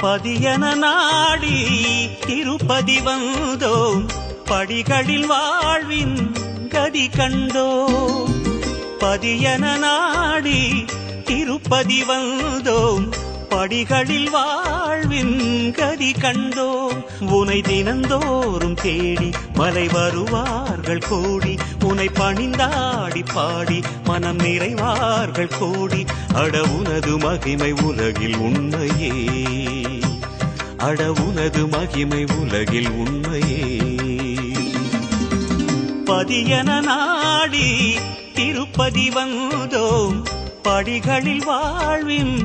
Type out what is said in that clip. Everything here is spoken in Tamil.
பதியன நாடி திருப்பதி வந்தோம், படிகளில் வாழ்வின் கதி கண்டோம். பதியன நாடி திருப்பதி வந்தோம், படிகளில் வாழ்வின் கதி கண்டோம். உனை தினந்தோறும் தேடி மலை வருவார்கள் கோடி, உனை பணிந்தாடி பாடி மனம் நிறைவார்கள் கோடி. அட உனது மகிமை உலகில் உண்மையே, அட உனது மகிமை உலகில் உண்மையே. பதியன நாடி திருப்பதி வந்தோம், படிகளில் வாழ்வின்